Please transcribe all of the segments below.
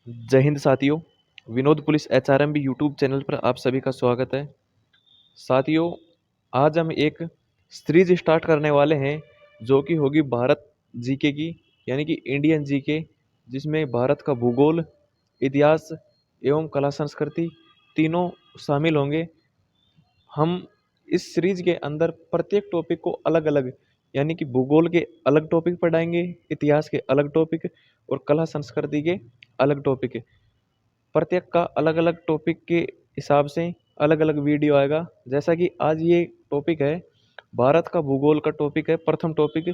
जय हिंद साथियों। Vinod police HRM भी यूट्यूब चैनल पर आप सभी का स्वागत है। साथियों, आज हम एक सीरीज स्टार्ट करने वाले हैं जो कि होगी भारत जीके की, यानी कि इंडियन जीके, जिसमें भारत का भूगोल, इतिहास एवं कला संस्कृति तीनों शामिल होंगे। हम इस सीरीज के अंदर प्रत्येक टॉपिक को अलग अलग, यानी कि भूगोल के अलग टॉपिक पढ़ाएंगे, इतिहास के अलग टॉपिक और कला संस्कृति के अलग टॉपिक। प्रत्येक का अलग अलग टॉपिक के हिसाब से अलग अलग वीडियो आएगा। जैसा कि आज ये टॉपिक है, भारत का भूगोल का टॉपिक है। प्रथम टॉपिक,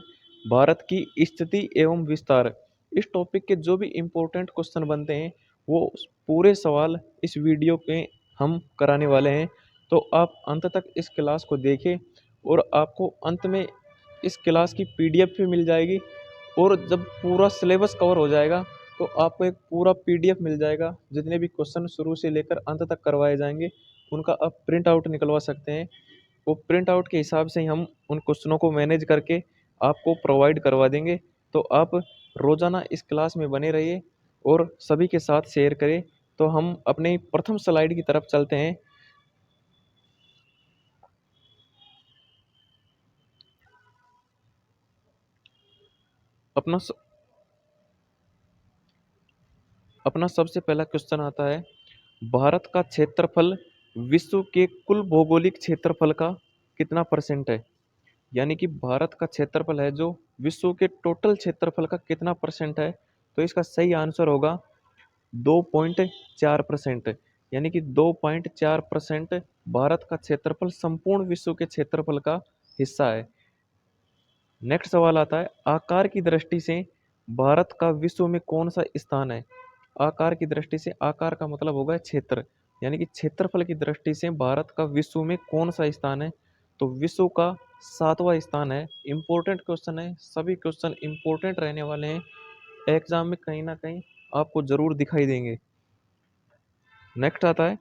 भारत की स्थिति एवं विस्तार। इस टॉपिक के जो भी इम्पोर्टेंट क्वेश्चन बनते हैं वो पूरे सवाल इस वीडियो पे हम कराने वाले हैं। तो आप अंत तक इस क्लास को देखें और आपको अंत में इस क्लास की पीडीएफ भी मिल जाएगी। और जब पूरा सिलेबस कवर हो जाएगा तो आपको एक पूरा पीडीएफ मिल जाएगा। जितने भी क्वेश्चन शुरू से लेकर अंत तक करवाए जाएंगे उनका आप प्रिंट आउट निकलवा सकते हैं। वो प्रिंट आउट के हिसाब से ही हम उन क्वेश्चनों को मैनेज करके आपको प्रोवाइड करवा देंगे। तो आप रोज़ाना इस क्लास में बने रहिए और सभी के साथ शेयर करें। तो हम अपने प्रथम स्लाइड की तरफ चलते हैं। अपना अपना सबसे पहला क्वेश्चन आता है, भारत का क्षेत्रफल विश्व के कुल भौगोलिक क्षेत्रफल का कितना परसेंट है। यानी कि भारत का क्षेत्रफल है जो विश्व के टोटल क्षेत्रफल का कितना परसेंट है। तो इसका सही आंसर होगा 2.4%। यानी कि 2.4% भारत का क्षेत्रफल संपूर्ण विश्व के क्षेत्रफल का हिस्सा है। नेक्स्ट सवाल आता है, आकार की दृष्टि से भारत का विश्व में कौन सा स्थान है। आकार की दृष्टि से, आकार का मतलब होगा क्षेत्र, यानी कि क्षेत्रफल की दृष्टि से भारत का विश्व में कौन सा स्थान है। तो विश्व का 7वां स्थान है। इंपॉर्टेंट क्वेश्चन है, सभी क्वेश्चन इंपॉर्टेंट रहने वाले हैं। एग्जाम में कहीं ना कहीं आपको जरूर दिखाई देंगे। नेक्स्ट आता है,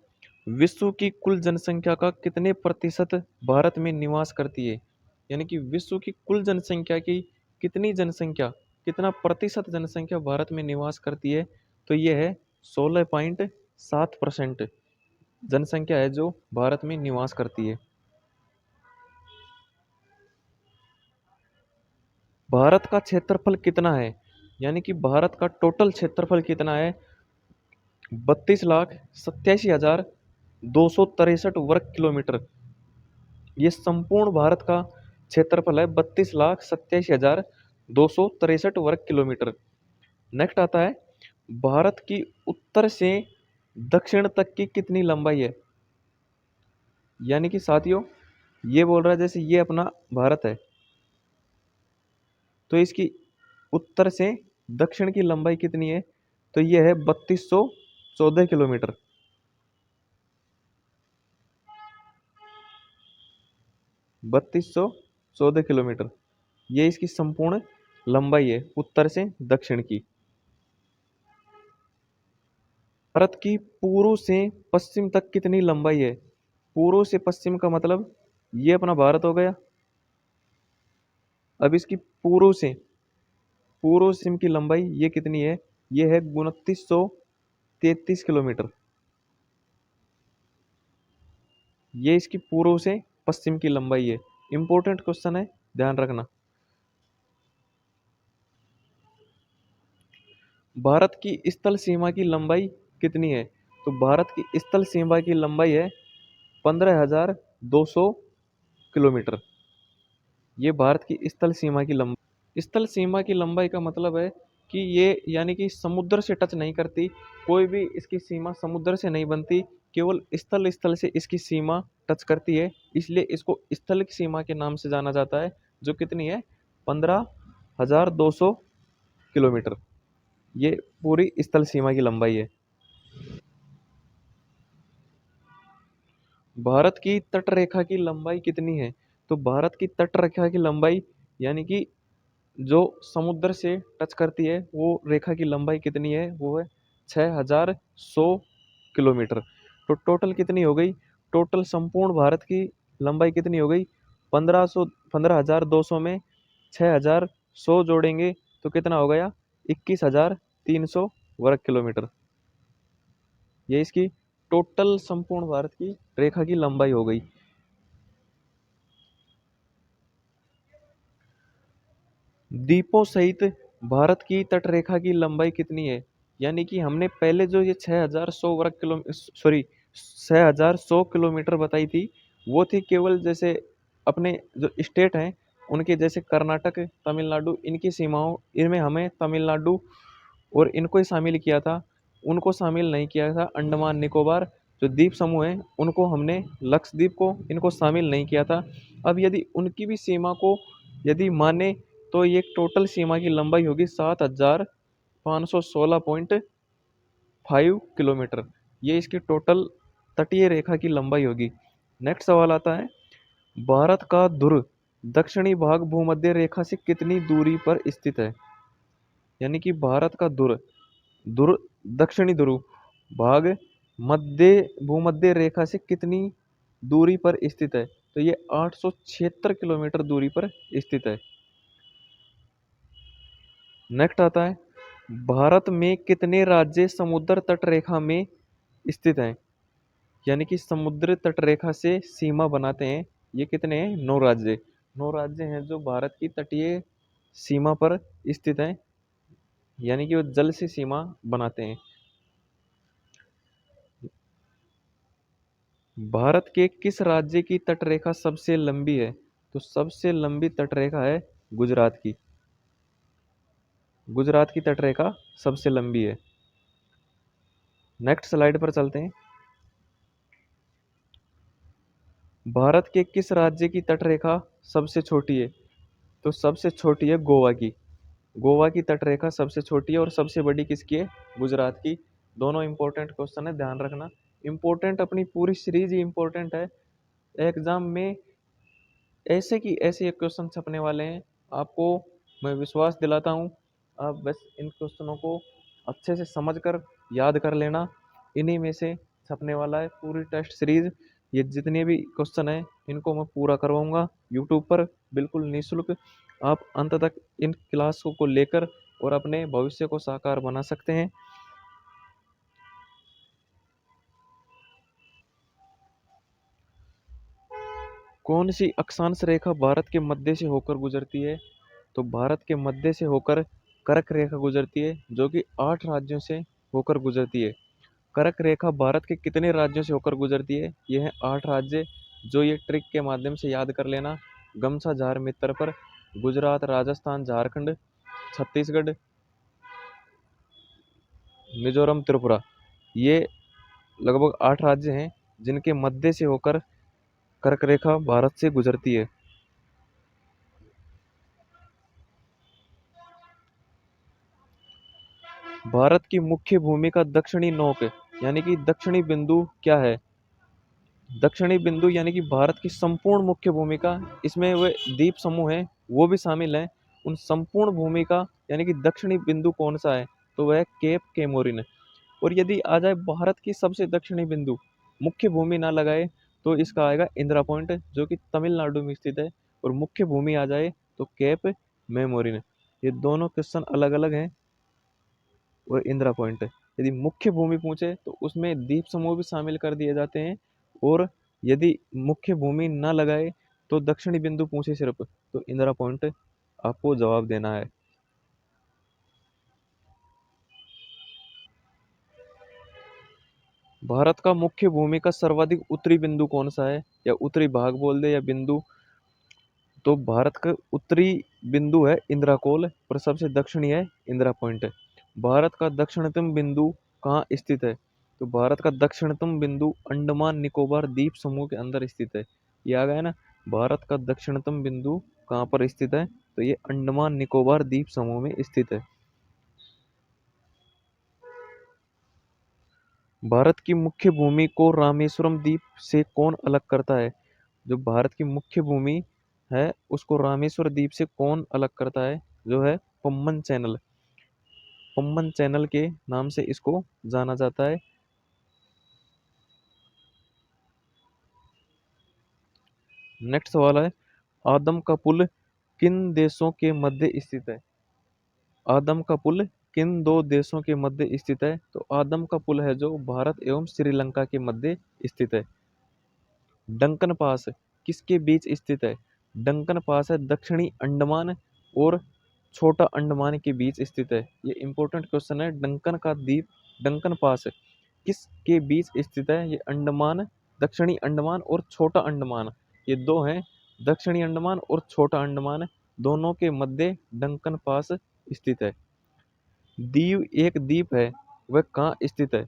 विश्व की कुल जनसंख्या का कितने प्रतिशत भारत में निवास करती है। यानी कि विश्व की कुल जनसंख्या की कितनी जनसंख्या, कितना प्रतिशत जनसंख्या भारत में निवास करती है। तो ये है 16.7% जनसंख्या है जो भारत में निवास करती है। भारत का क्षेत्रफल कितना है, यानी कि भारत का टोटल क्षेत्रफल कितना है। 32,87,263 वर्ग किलोमीटर। ये संपूर्ण भारत का क्षेत्रफल है, 32,87,263 वर्ग किलोमीटर। नेक्स्ट आता है, भारत की उत्तर से दक्षिण तक की कितनी लंबाई है। यानी कि साथियों, ये बोल रहा है जैसे ये अपना भारत है तो इसकी उत्तर से दक्षिण की लंबाई कितनी है। तो ये है 3214 किलोमीटर। 3214 किलोमीटर ये इसकी संपूर्ण लंबाई है उत्तर से दक्षिण की। भारत की पूर्व से पश्चिम तक कितनी लंबाई है। पूर्व से पश्चिम का मतलब ये अपना भारत हो गया। अब इसकी पूर्व सिम की लंबाई ये कितनी है। ये है 2933 किलोमीटर। ये इसकी पूर्व से पश्चिम की लंबाई है। इंपॉर्टेंट क्वेश्चन है, ध्यान रखना। भारत की स्थल सीमा की लंबाई कितनी है। तो भारत की स्थल सीमा की लंबाई है 15,200 किलोमीटर। ये भारत की स्थल सीमा की लंबाई। स्थल सीमा की लंबाई का मतलब है कि ये यानी कि समुद्र से टच नहीं करती। कोई भी इसकी सीमा समुद्र से नहीं बनती, केवल स्थल स्थल से इसकी सीमा टच करती है। इसलिए इसको स्थल की सीमा के नाम से जाना जाता है, जो कितनी है 15,200 किलोमीटर। ये पूरी स्थल सीमा की लंबाई है। भारत की तट रेखा की लंबाई कितनी है। तो भारत की तट रेखा की लंबाई, यानी कि जो समुद्र से टच करती है वो रेखा की लंबाई कितनी है, वो है 6100 किलोमीटर। तो टोटल कितनी हो गई, टोटल संपूर्ण भारत की लंबाई कितनी हो गई 15,200 में 6100 जोड़ेंगे तो कितना हो गया 21,300 वर्ग किलोमीटर। ये इसकी टोटल संपूर्ण भारत की रेखा की लंबाई हो गई। द्वीपों सहित भारत की तटरेखा की लंबाई कितनी है? यानी कि हमने पहले जो ये 6,100 बताई थी, वो थी केवल जैसे अपने जो स्टेट हैं उनके, जैसे कर्नाटक, तमिलनाडु, इनकी सीमाओं, इनमें हमें तमिलनाडु और इनको ही शामिल किया था। उनको शामिल नहीं किया था, अंडमान निकोबार जो द्वीप समूह हैं उनको हमने, लक्षद्वीप को, इनको शामिल नहीं किया था। अब यदि उनकी भी सीमा को यदि माने तो ये टोटल सीमा की लंबाई होगी 7,516.5 किलोमीटर। ये इसकी टोटल तटीय रेखा की लंबाई होगी। नेक्स्ट सवाल आता है, भारत का ध्रुव दक्षिणी भाग भूमध्य रेखा से कितनी दूरी पर स्थित है? यानी कि भारत का ध्रुव ध्रुव दक्षिणी ध्रुव भाग मध्य भूमध्य रेखा से कितनी दूरी पर स्थित है? तो ये 876 किलोमीटर दूरी पर स्थित है। नेक्स्ट आता है, भारत में कितने राज्य समुद्र तट रेखा में स्थित हैं? यानी कि समुद्र तट रेखा से सीमा बनाते हैं, ये कितने हैं? 9 राज्य। 9 राज्य हैं जो भारत की तटीय सीमा पर स्थित हैं, यानी कि वो जल से सीमा बनाते हैं। भारत के किस राज्य की तटरेखा सबसे लंबी है? तो सबसे लंबी तटरेखा है गुजरात की। गुजरात की तटरेखा सबसे लंबी है। नेक्स्ट स्लाइड पर चलते हैं। भारत के किस राज्य की तटरेखा सबसे छोटी है? तो सबसे छोटी है गोवा की। गोवा की तटरेखा सबसे छोटी है और सबसे बड़ी किसकी है? गुजरात की। दोनों इंपॉर्टेंट क्वेश्चन है, ध्यान रखना। इंपॉर्टेंट, अपनी पूरी सीरीज ही इंपॉर्टेंट है। एग्जाम में ऐसे की ऐसे क्वेश्चन छपने वाले हैं, आपको मैं विश्वास दिलाता हूँ। आप बस इन क्वेश्चनों को अच्छे से समझकर याद कर लेना, इन्हीं में से छपने वाला है पूरी टेस्ट सीरीज। ये जितने भी क्वेश्चन हैं इनको मैं पूरा करवाऊंगा यूट्यूब पर बिल्कुल निःशुल्क। आप अंत तक इन क्लासों को लेकर और अपने भविष्य को साकार बना सकते हैं। कौन सी अक्षांश रेखा भारत के मध्य से होकर गुजरती है? तो भारत के मध्य से होकर कर्क रेखा गुजरती है, जो कि 8 राज्यों से होकर गुजरती है। कर्क रेखा भारत के कितने राज्यों से होकर गुजरती है? ये है 8 राज्य, जो ये ट्रिक के माध्यम से याद कर लेना। गमसा झार मित्र पर गुजरात, राजस्थान, झारखंड, छत्तीसगढ़, मिजोरम, त्रिपुरा, ये लगभग 8 राज्य हैं जिनके मध्य से होकर कर्क रेखा भारत से गुजरती है। भारत की मुख्य भूमि का दक्षिणी नोक यानी कि दक्षिणी बिंदु क्या है? दक्षिणी बिंदु यानी कि भारत की संपूर्ण मुख्य भूमिका, इसमें वे द्वीप समूह हैं वो भी शामिल हैं, उन संपूर्ण भूमिका यानी कि दक्षिणी बिंदु कौन सा है? तो वह केप केमोरिन है। और यदि आ जाए भारत की सबसे दक्षिणी बिंदु, मुख्य भूमि ना लगाए, तो इसका आएगा इंदिरा पॉइंट, जो कि तमिलनाडु में स्थित है। और मुख्य भूमि आ जाए तो केप मेमोरिन। ये दोनों क्वेश्चन अलग अलग हैं। और इंदिरा पॉइंट है, यदि मुख्य भूमि पूछे तो उसमें द्वीप समूह भी शामिल कर दिए जाते हैं। और यदि मुख्य भूमि न लगाए तो दक्षिणी बिंदु पूछे सिर्फ, तो इंदिरा पॉइंट आपको जवाब देना है। भारत का मुख्य भूमि का सर्वाधिक उत्तरी बिंदु कौन सा है, या उत्तरी भाग बोल दे या बिंदु? तो भारत का उत्तरी बिंदु है इंदिरा कोल और सबसे दक्षिणी है इंदिरा पॉइंट। भारत का दक्षिणतम बिंदु कहाँ स्थित है? तो भारत का दक्षिणतम बिंदु अंडमान निकोबार द्वीप समूह के अंदर स्थित है। ये आ गया ना, भारत का दक्षिणतम बिंदु कहाँ पर स्थित है? तो ये अंडमान निकोबार द्वीप समूह में स्थित है। भारत की मुख्य भूमि को रामेश्वरम द्वीप से कौन अलग करता है? जो भारत की मुख्य भूमि है उसको रामेश्वर द्वीप से कौन अलग करता है? जो है पम्बन चैनल। पम्बन चैनल के नाम से इसको जाना जाता है। नेक्स्ट सवाल है, आदम का पुल किन देशों के मध्य स्थित है? आदम का पुल किन दो देशों के मध्य स्थित है? तो आदम का पुल है जो भारत एवं श्रीलंका के मध्य स्थित है। डंकन पास किसके बीच स्थित है? डंकन पास है दक्षिणी अंडमान और छोटा अंडमान के बीच स्थित है। ये इंपॉर्टेंट क्वेश्चन है। डंकन का द्वीप डंकन पास किसके बीच स्थित है? ये अंडमान, दक्षिणी अंडमान और छोटा अंडमान, ये दो हैं। दक्षिणी अंडमान और छोटा अंडमान दोनों के मध्य डंकन पास स्थित है। दीव एक द्वीप है, वह कहाँ स्थित है?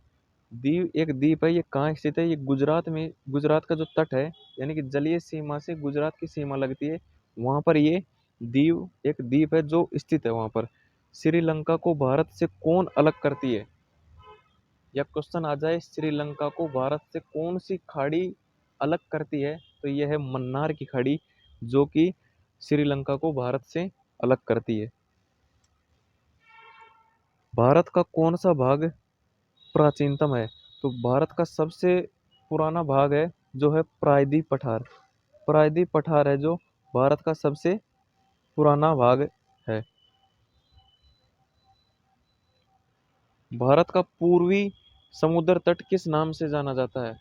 दीव एक द्वीप है, ये कहाँ स्थित है? ये गुजरात में, गुजरात का जो तट है, यानी कि जलीय सीमा से गुजरात की सीमा लगती है, वहां पर ये दीव एक द्वीप है जो स्थित है वहां पर। श्रीलंका को भारत से कौन अलग करती है? या क्वेश्चन आ जाए श्रीलंका को भारत से कौन सी खाड़ी अलग करती है? तो यह है मन्नार की खाड़ी, जो कि श्रीलंका को भारत से अलग करती है। भारत का कौन सा भाग प्राचीनतम है? तो भारत का सबसे पुराना भाग है जो है प्रायद्वीप पठार। प्रायद्वीप पठार है जो भारत का सबसे पुराना भाग है। भारत का पूर्वी समुद्र तट किस नाम से जाना जाता है?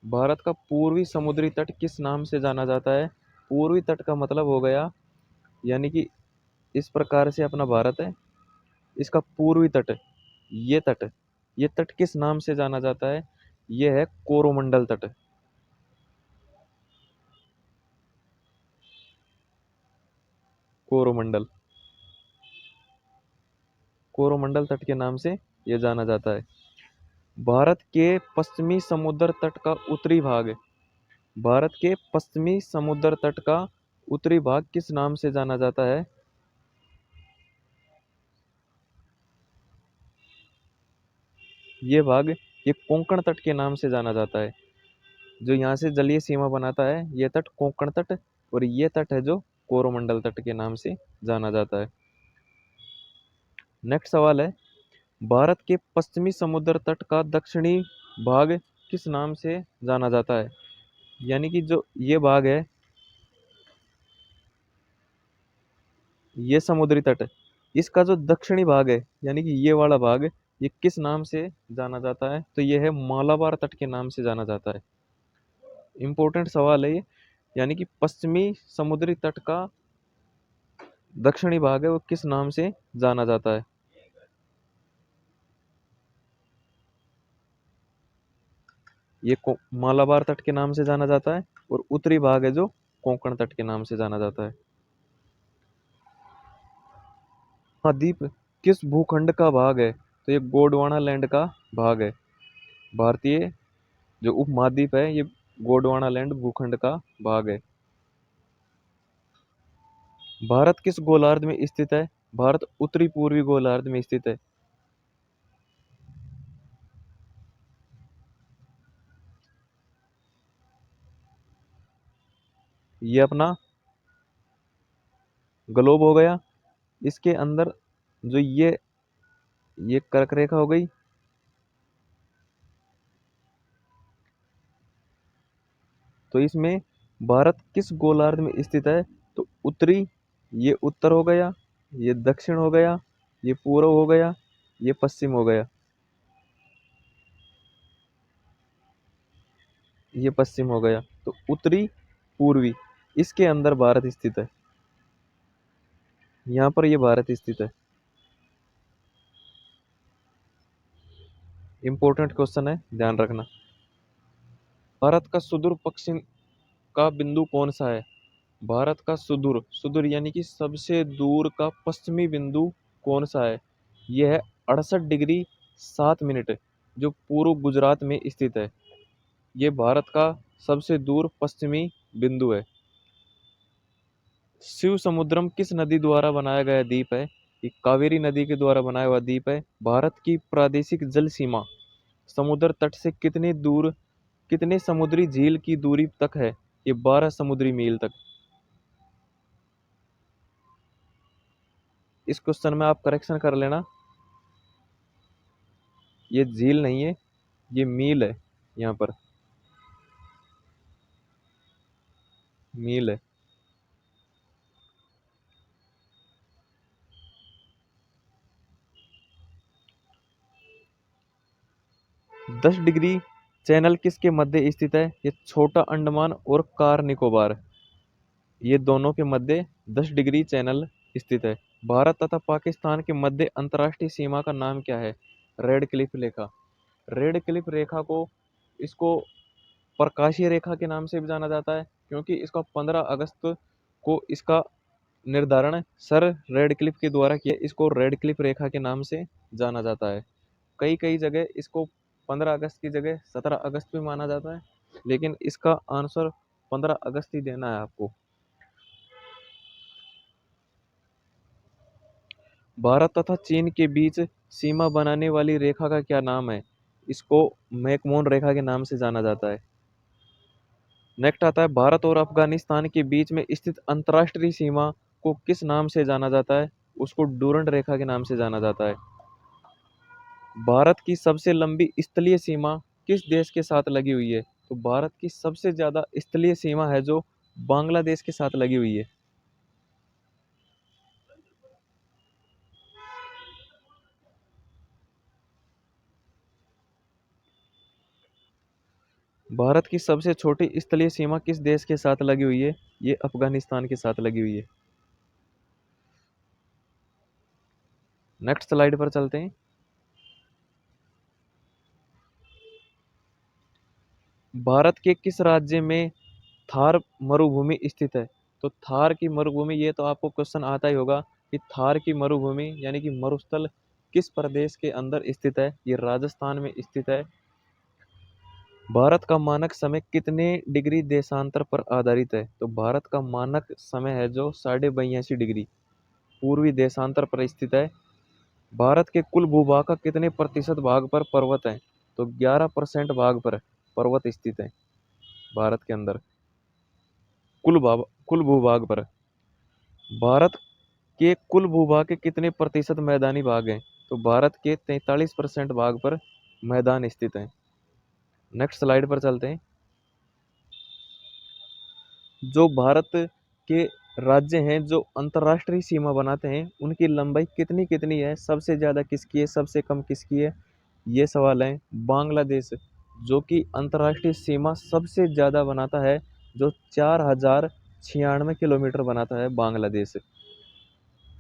भारत का पूर्वी समुद्री तट किस नाम से जाना जाता है? पूर्वी तट का मतलब हो गया, यानी कि इस प्रकार से अपना भारत है, इसका पूर्वी तट, ये तट, ये तट किस नाम से जाना जाता है? ये है कोरोमंडल तट। कोरोमंडल, कोरोमंडल तट के नाम से यह जाना जाता है। भारत के पश्चिमी समुद्र तट का उत्तरी भाग, भारत के पश्चिमी समुद्र तट का उत्तरी भाग किस नाम से जाना जाता है? ये भाग, ये कोंकण तट के नाम से जाना जाता है। जो यहाँ से जलीय सीमा बनाता है ये तट कोंकण तट, और ये तट है जो कोरोमंडल तट के नाम से जाना जाता है। नेक्स्ट सवाल है, भारत के पश्चिमी समुद्र तट का दक्षिणी भाग किस नाम से जाना जाता है? यानी कि जो ये भाग है, ये समुद्री तट, इसका जो दक्षिणी भाग है, यानी कि ये वाला भाग, ये किस नाम से जाना जाता है? तो ये है मालाबार तट के नाम से जाना जाता है। इंपॉर्टेंट सवाल है ये। यानी कि पश्चिमी समुद्री तट का दक्षिणी भाग है वो किस नाम से जाना जाता है? ये मालाबार तट के नाम से जाना जाता है, और उत्तरी भाग है जो कोंकण तट के नाम से जाना जाता है। महाद्वीप किस भूखंड का भाग है? तो ये गोंडवाना लैंड का भाग है। भारतीय जो उपमहाद्वीप है ये गोंडवाना लैंड भूखंड का भाग है। भारत किस गोलार्ध में स्थित है? भारत उत्तरी पूर्वी गोलार्ध में स्थित है। ये अपना ग्लोब हो गया, इसके अंदर जो ये कर्क रेखा हो गई, तो इसमें भारत किस गोलार्ध में स्थित है? तो उत्तरी, ये उत्तर हो गया, ये दक्षिण हो गया, ये पूर्व हो गया, ये पश्चिम हो गया, ये पश्चिम हो गया। तो उत्तरी पूर्वी, इसके अंदर भारत स्थित है, यहाँ पर ये भारत स्थित है। इंपॉर्टेंट क्वेश्चन है, ध्यान रखना। भारत का सुदूर पश्चिम का बिंदु कौन सा है? भारत का सुदूर, सुदूर यानी कि सबसे दूर का पश्चिमी बिंदु कौन सा है? यह है 68 डिग्री 7 मिनट, जो पूर्व गुजरात में स्थित है। ये भारत का सबसे दूर पश्चिमी बिंदु है। शिव समुद्रम किस नदी द्वारा बनाया गया द्वीप है? ये कावेरी नदी के द्वारा बनाया हुआ द्वीप है। भारत की प्रादेशिक जल सीमा समुद्र तट से कितनी दूर, कितने समुद्री झील की दूरी तक है? ये 12 समुद्री मील तक। इस क्वेश्चन में आप करेक्शन कर लेना, ये झील नहीं है, ये मील है, यहाँ पर मील है। 10 डिग्री चैनल किसके मध्य स्थित है? ये छोटा अंडमान और कार निकोबार, ये दोनों के मध्य 10 डिग्री चैनल स्थित है। भारत तथा पाकिस्तान के मध्य अंतर्राष्ट्रीय सीमा का नाम क्या है? रेड क्लिफ रेखा। रेड क्लिफ रेखा को, इसको प्रकाशीय रेखा के नाम से भी जाना जाता है, क्योंकि इसका 15 अगस्त को इसका निर्धारण सर रेडक्लिफ के द्वारा किया। इसको रेडक्लिफ रेखा के नाम से जाना जाता है। कई कई जगह इसको 15 अगस्त की जगह 17 अगस्त भी माना जाता है, लेकिन इसका आंसर 15 अगस्त ही देना है आपको। भारत तथा चीन के बीच सीमा बनाने वाली रेखा का क्या नाम है? इसको मैकमोहन रेखा के नाम से जाना जाता है। नेक्स्ट आता है, भारत और अफगानिस्तान के बीच में स्थित अंतर्राष्ट्रीय सीमा को किस नाम से जाना जाता है? उसको डूरंड रेखा के नाम से जाना जाता है। भारत की सबसे लंबी स्थलीय सीमा किस देश के साथ लगी हुई है? तो भारत की सबसे ज्यादा स्थलीय सीमा है जो बांग्लादेश के साथ लगी हुई है। भारत की सबसे छोटी स्थलीय सीमा किस देश के साथ लगी हुई है? ये अफगानिस्तान के साथ लगी हुई है। नेक्स्ट स्लाइड पर चलते हैं। भारत के किस राज्य में थार मरुभूमि स्थित है? तो थार की मरुभूमि, ये तो आपको क्वेश्चन आता ही होगा कि थार की मरुभूमि यानी कि मरुस्थल किस प्रदेश के अंदर स्थित है? ये राजस्थान में स्थित है। भारत का मानक समय कितने डिग्री देशांतर पर आधारित है? तो भारत का मानक समय है जो 82.5 डिग्री पूर्वी देशांतर पर स्थित है। भारत के कुल भूभाग का कितने प्रतिशत भाग पर पर्वत है? तो 11% भाग पर पर्वत स्थित है भारत के अंदर, कुल भूभाग पर। भारत के कुल भूभाग के कितने प्रतिशत मैदानी भाग हैं? तो भारत के 43% भाग पर मैदान स्थित हैं। नेक्स्ट स्लाइड पर चलते हैं। जो भारत के राज्य हैं जो अंतर्राष्ट्रीय सीमा बनाते हैं, उनकी लंबाई कितनी कितनी है? सबसे ज़्यादा किसकी है, सबसे कम किसकी है? ये सवाल है। बांग्लादेश, जो कि अंतर्राष्ट्रीय सीमा सबसे ज़्यादा बनाता है, जो 4096 किलोमीटर बनाता है बांग्लादेश।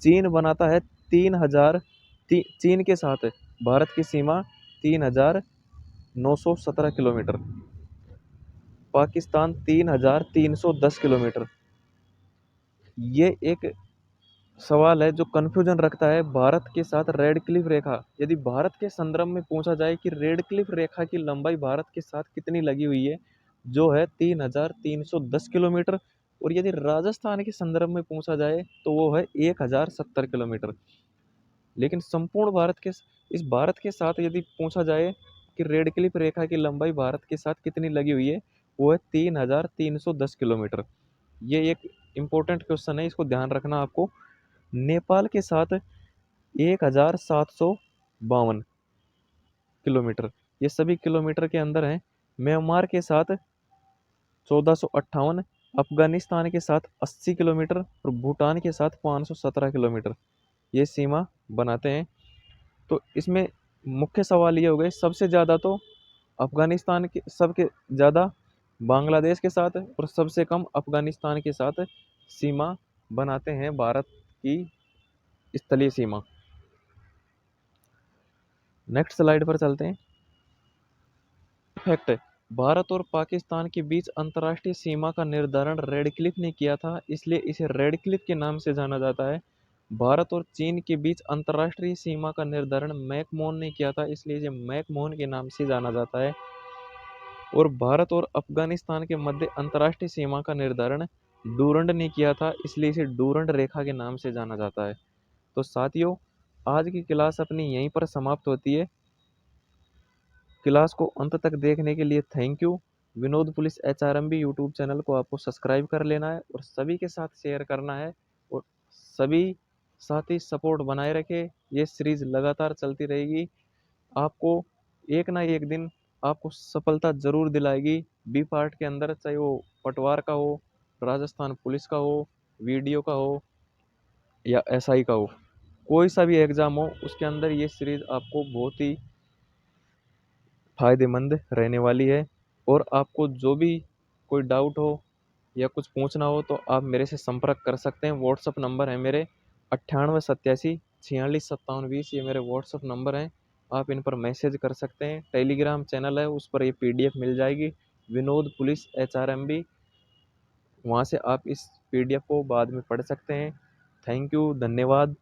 चीन बनाता है 3000, चीन के साथ भारत की सीमा 3917 किलोमीटर। पाकिस्तान 3310 किलोमीटर। ये एक सवाल है जो कंफ्यूजन रखता है भारत के साथ रेड क्लिफ रेखा। यदि भारत के संदर्भ में पूछा जाए कि रेड क्लिफ रेखा की लंबाई भारत के साथ कितनी लगी हुई है, जो है 3310 किलोमीटर। और यदि राजस्थान के संदर्भ में पूछा जाए तो वो है 1070 किलोमीटर। लेकिन संपूर्ण भारत के, इस भारत के साथ यदि पूछा जाए कि रेड क्लिफ रेखा की लंबाई भारत के साथ कितनी लगी हुई है, वो है 3310 किलोमीटर। ये एक इम्पोर्टेंट क्वेश्चन है, इसको ध्यान रखना आपको। नेपाल के साथ 1052 किलोमीटर, ये सभी किलोमीटर के अंदर हैं। म्यांमार के साथ 1458, अफगानिस्तान के साथ 80 किलोमीटर और भूटान के साथ 517 किलोमीटर ये सीमा बनाते हैं। तो इसमें मुख्य सवाल ये हो गए, सबसे ज़्यादा तो अफगानिस्तान के, सबके ज़्यादा बांग्लादेश के साथ और सबसे कम अफगानिस्तान के साथ सीमा बनाते हैं भारत की स्थलीय सीमा। नेक्स्ट स्लाइड पर चलते हैं। फैक्ट, भारत और पाकिस्तान के बीच अंतर्राष्ट्रीय सीमा का निर्धारण रेडक्लिफ ने किया था, इसलिए इसे रेडक्लिफ के नाम से जाना जाता है। भारत और चीन के बीच अंतर्राष्ट्रीय सीमा का निर्धारण मैकमोहन ने किया था, इसलिए इसे मैकमोहन के नाम से जाना जाता है। और भारत और अफगानिस्तान के मध्य अंतर्राष्ट्रीय सीमा का निर्धारण डूरंड ने किया था, इसलिए इसे डूरंड रेखा के नाम से जाना जाता है। तो साथियों, आज की क्लास अपनी यहीं पर समाप्त होती है। क्लास को अंत तक देखने के लिए thank you. Vinod police HRMB YouTube channel को आपको सब्सक्राइब कर लेना है और सभी के साथ शेयर करना है, और सभी साथी सपोर्ट बनाए रखे। ये सीरीज लगातार चलती रहेगी, आपको एक ना एक दिन आपको सफलता जरूर दिलाएगी। बी पार्ट के अंदर, चाहे वो पटवार का हो, राजस्थान पुलिस का हो, वीडियो का हो या SI का हो, कोई सा भी एग्ज़ाम हो, उसके अंदर ये सीरीज़ आपको बहुत ही फ़ायदेमंद रहने वाली है। और आपको जो भी कोई डाउट हो या कुछ पूछना हो तो आप मेरे से संपर्क कर सकते हैं। व्हाट्सअप नंबर है मेरे 9887 46 57 20, ये मेरे व्हाट्सअप नंबर हैं। आप इन पर मैसेज कर सकते हैं। टेलीग्राम चैनल है, उस पर ये पीडीएफ मिल जाएगी, विनोद पुलिस एचआरएमबी। वहाँ से आप इस पीडीएफ को बाद में पढ़ सकते हैं। थैंक यू, धन्यवाद।